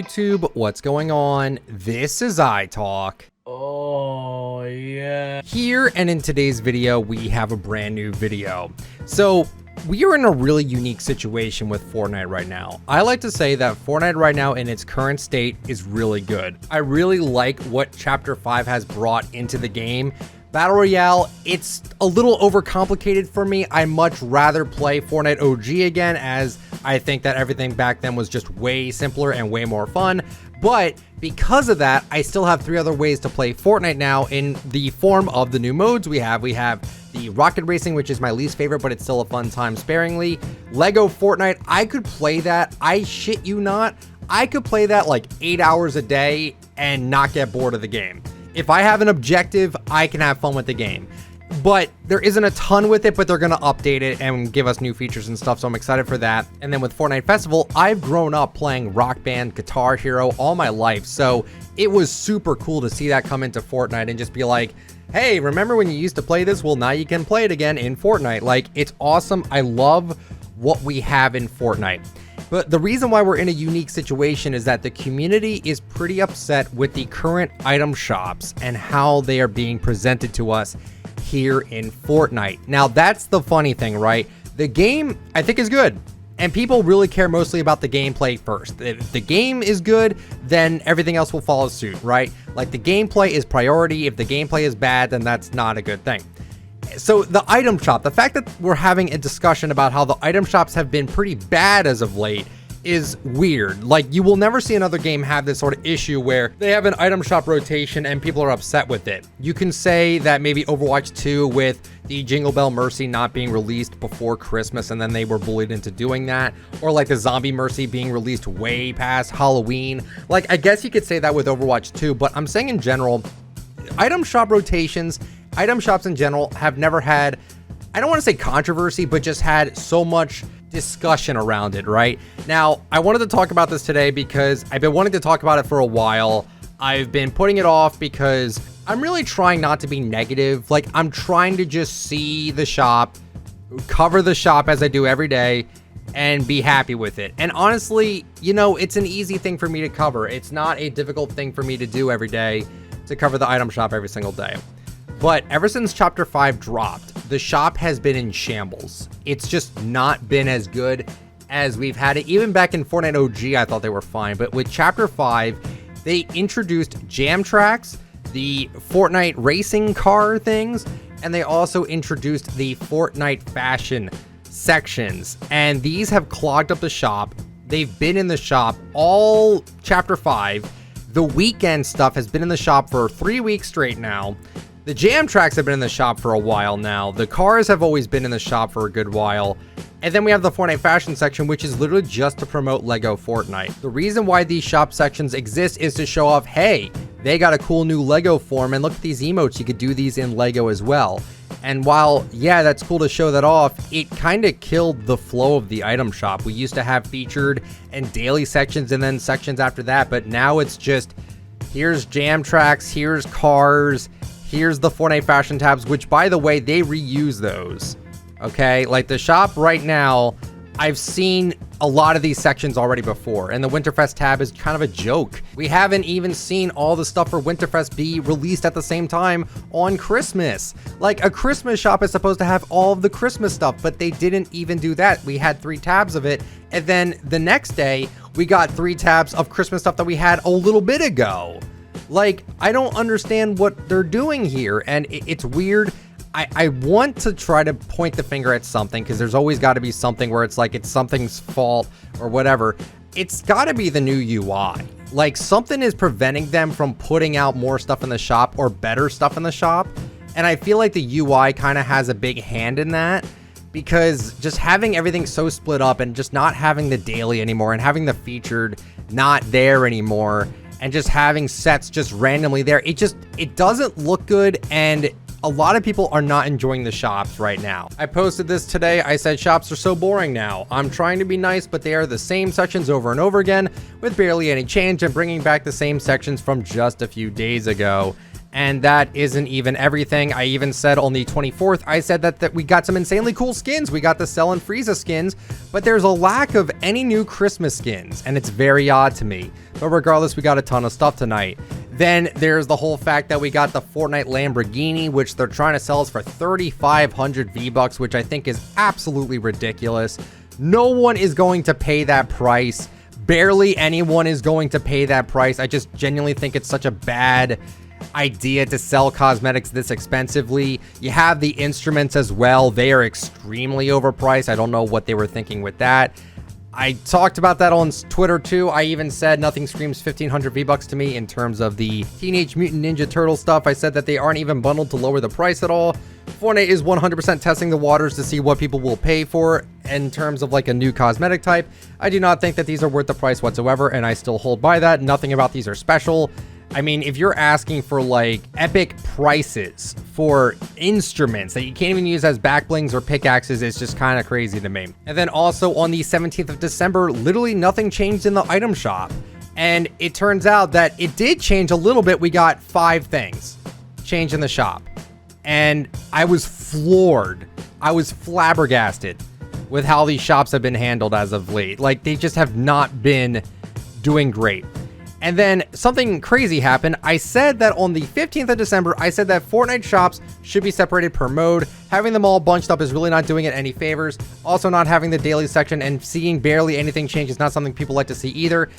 YouTube, what's going on? This is iTalk. Oh yeah. Here and in today's video, we have a brand new video. So we are in a really unique situation with Fortnite right now. I like to say that Fortnite right now in its current state is really good. I really like what Chapter 5 has brought into the game. Battle Royale, it's a little overcomplicated for me. I much rather play Fortnite OG again, as I think that everything back then was just way simpler and way more fun. But because of that, I still have 3 other ways to play Fortnite now in the form of the new modes we have. We have the rocket racing, which is my least favorite, but it's still a fun time sparingly. Lego Fortnite, I could play that. I shit you not. I could play that like 8 hours a day and not get bored of the game. If I have an objective, I can have fun with the game. But there isn't a ton with it, but they're going to update it and give us new features and stuff, so I'm excited for that. And then with Fortnite Festival, I've grown up playing Rock Band, Guitar Hero all my life, so it was super cool to see that come into Fortnite and just be like, hey, remember when you used to play this? Well, now you can play it again in Fortnite. Like, it's awesome. I love what we have in Fortnite. But the reason why we're in a unique situation is that the community is pretty upset with the current item shops and how they are being presented to us here in Fortnite. Now, that's the funny thing, right? The game, I think, is good. And people really care mostly about the gameplay first. If the game is good, then everything else will follow suit, right? Like, the gameplay is priority. If the gameplay is bad, then that's not a good thing. So the item shop, the fact that we're having a discussion about how the item shops have been pretty bad as of late is weird. Like, you will never see another game have this sort of issue where they have an item shop rotation and people are upset with it. You can say that maybe Overwatch 2 with the Jingle Bell Mercy not being released before Christmas and then they were bullied into doing that, or like the Zombie Mercy being released way past Halloween. Like, I guess you could say that with Overwatch 2, but I'm saying in general, item shop rotations, item shops in general have never had, I don't want to say controversy, but just had so much discussion around it, right? Now, I wanted to talk about this today because I've been wanting to talk about it for a while. I've been putting it off because I'm really trying not to be negative. Like, I'm trying to just see the shop, cover the shop as I do every day, and be happy with it. And honestly, you know, it's an easy thing for me to cover. It's not a difficult thing for me to do every day, to cover the item shop every single day. But ever since Chapter 5 dropped, the shop has been in shambles. It's just not been as good as we've had it. Even back in Fortnite OG, I thought they were fine. But with Chapter 5, they introduced jam tracks, the Fortnite racing car things, and they also introduced the Fortnite fashion sections. And these have clogged up the shop. They've been in the shop all Chapter 5. The weekend stuff has been in the shop for 3 weeks straight now. The jam tracks have been in the shop for a while now. The cars have always been in the shop for a good while. And then we have the Fortnite fashion section, which is literally just to promote Lego Fortnite. The reason why these shop sections exist is to show off, hey, they got a cool new Lego form, and look at these emotes, you could do these in Lego as well. And while, yeah, that's cool to show that off, it kind of killed the flow of the item shop. We used to have featured and daily sections and then sections after that, but now it's just, here's jam tracks, here's cars, here's the Fortnite fashion tabs, which, by the way, they reuse those. Okay, like the shop right now, I've seen a lot of these sections already before, and the Winterfest tab is kind of a joke. We haven't even seen all the stuff for Winterfest be released at the same time on Christmas. Like, a Christmas shop is supposed to have all of the Christmas stuff, but they didn't even do that. We had 3 tabs of it, and then the next day, we got 3 tabs of Christmas stuff that we had a little bit ago. Like, I don't understand what they're doing here, and it's weird. I want to try to point the finger at something, because there's always got to be something where it's like it's something's fault or whatever. It's got to be the new UI. Like, something is preventing them from putting out more stuff in the shop or better stuff in the shop, and I feel like the UI kind of has a big hand in that, because just having everything so split up and just not having the daily anymore and having the featured not there anymore, and just having sets just randomly there, it doesn't look good, and a lot of people are not enjoying the shops right now. I posted this today. I said shops are so boring now. I'm trying to be nice, but they are the same sections over and over again with barely any change, and bringing back the same sections from just a few days ago. And that isn't even everything. I even said on the 24th, I said that we got some insanely cool skins. We got the Cell and Frieza skins, but there's a lack of any new Christmas skins, and it's very odd to me. But regardless, we got a ton of stuff tonight. Then there's the whole fact that we got the Fortnite Lamborghini, which they're trying to sell us for 3,500 V-Bucks, which I think is absolutely ridiculous. No one is going to pay that price. Barely anyone is going to pay that price. I just genuinely think it's such a bad idea to sell cosmetics this expensively. You have the instruments as well. They are extremely overpriced. I don't know what they were thinking with that. I talked about that on Twitter too. I even said nothing screams 1,500 V-Bucks to me in terms of the Teenage Mutant Ninja Turtle stuff. I said that they aren't even bundled to lower the price at all. Fortnite is 100% testing the waters to see what people will pay for in terms of like a new cosmetic type. I do not think that these are worth the price whatsoever, and I still hold by that. Nothing about these are special. I mean, if you're asking for like epic prices for instruments that you can't even use as back blings or pickaxes, it's just kind of crazy to me. And then also on the 17th of December, literally nothing changed in the item shop. And it turns out that it did change a little bit. We got 5 things change in the shop. And I was floored. I was flabbergasted with how these shops have been handled as of late. Like, they just have not been doing great. And then something crazy happened. I said that on the 15th of December, I said that Fortnite shops should be separated per mode. Having them all bunched up is really not doing it any favors. Also, not having the daily section and seeing barely anything change is not something people like to see either.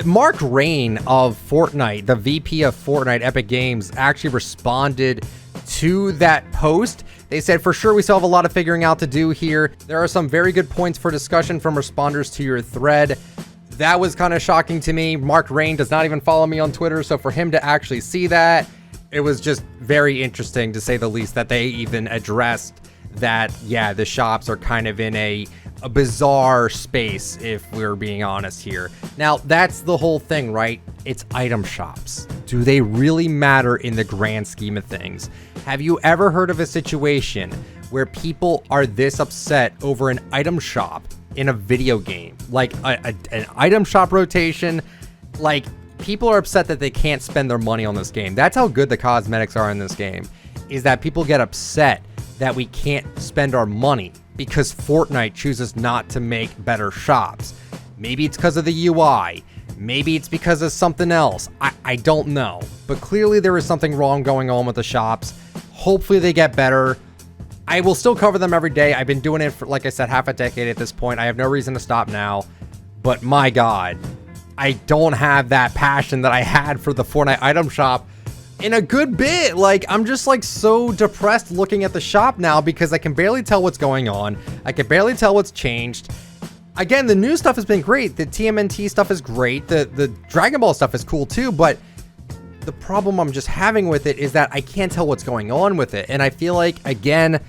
Mark Rain of Fortnite, the VP of Fortnite Epic Games, actually responded to that post. They said, for sure, we still have a lot of figuring out to do here. There are some very good points for discussion from responders to your thread. That was kind of shocking to me. Mark Rain does not even follow me on Twitter, so for him to actually see that, it was just very interesting, to say the least, that they even addressed that, yeah, the shops are kind of in a bizarre space, if we're being honest here. Now, that's the whole thing, right? It's item shops. Do they really matter in the grand scheme of things? Have you ever heard of a situation where people are this upset over an item shop in a video game? Like an item shop rotation? Like, people are upset that they can't spend their money on this game. That's how good the cosmetics are in this game, is that people get upset that we can't spend our money because Fortnite chooses not to make better shops. Maybe it's because of the UI. Maybe it's because of something else. I don't know. But clearly there is something wrong going on with the shops. Hopefully they get better. I will still cover them every day. I've been doing it for, like I said, half a decade at this point. I have no reason to stop now. But my God, I don't have that passion that I had for the Fortnite item shop in a good bit. Like, I'm just like so depressed looking at the shop now because I can barely tell what's going on. I can barely tell what's changed. Again, the new stuff has been great. The TMNT stuff is great. The Dragon Ball stuff is cool too, but the problem I'm just having with it is that I can't tell what's going on with it. And I feel like, again,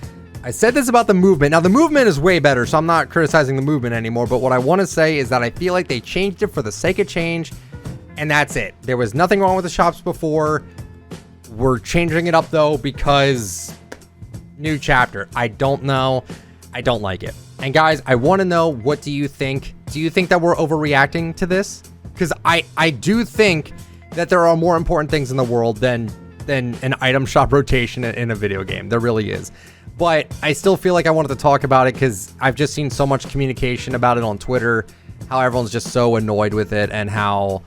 I said this about the movement. Now, the movement is way better, so I'm not criticizing the movement anymore. But what I want to say is that I feel like they changed it for the sake of change, and that's it. There was nothing wrong with the shops before. We're changing it up, though, because new chapter. I don't know. I don't like it. And guys, I want to know, what do you think? Do you think that we're overreacting to this? Because I do think that there are more important things in the world than an item shop rotation in a video game. There really is. But I still feel like I wanted to talk about it because I've just seen so much communication about it on Twitter, how everyone's just so annoyed with it, and how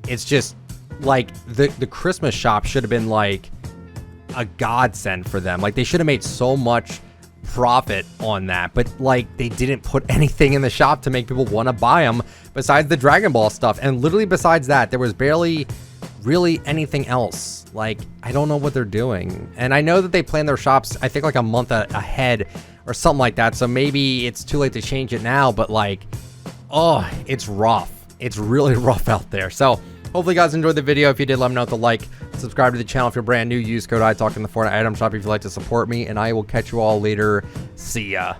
it's just like the Christmas shop should have been like a godsend for them. Like, they should have made so much profit on that, but like, they didn't put anything in the shop to make people want to buy them besides the Dragon Ball stuff. And literally besides that, there was barely really anything else. Like, I don't know what they're doing. And I know that they plan their shops, I think, like a month ahead or something like that, so maybe it's too late to change it now, but like, oh, it's rough. It's really rough out there. So hopefully you guys enjoyed the video. If you did, let me know with a like. Subscribe to the channel if you're brand new. Use code ITALK in the Fortnite item shop if you'd like to support me, and I will catch you all later. See ya.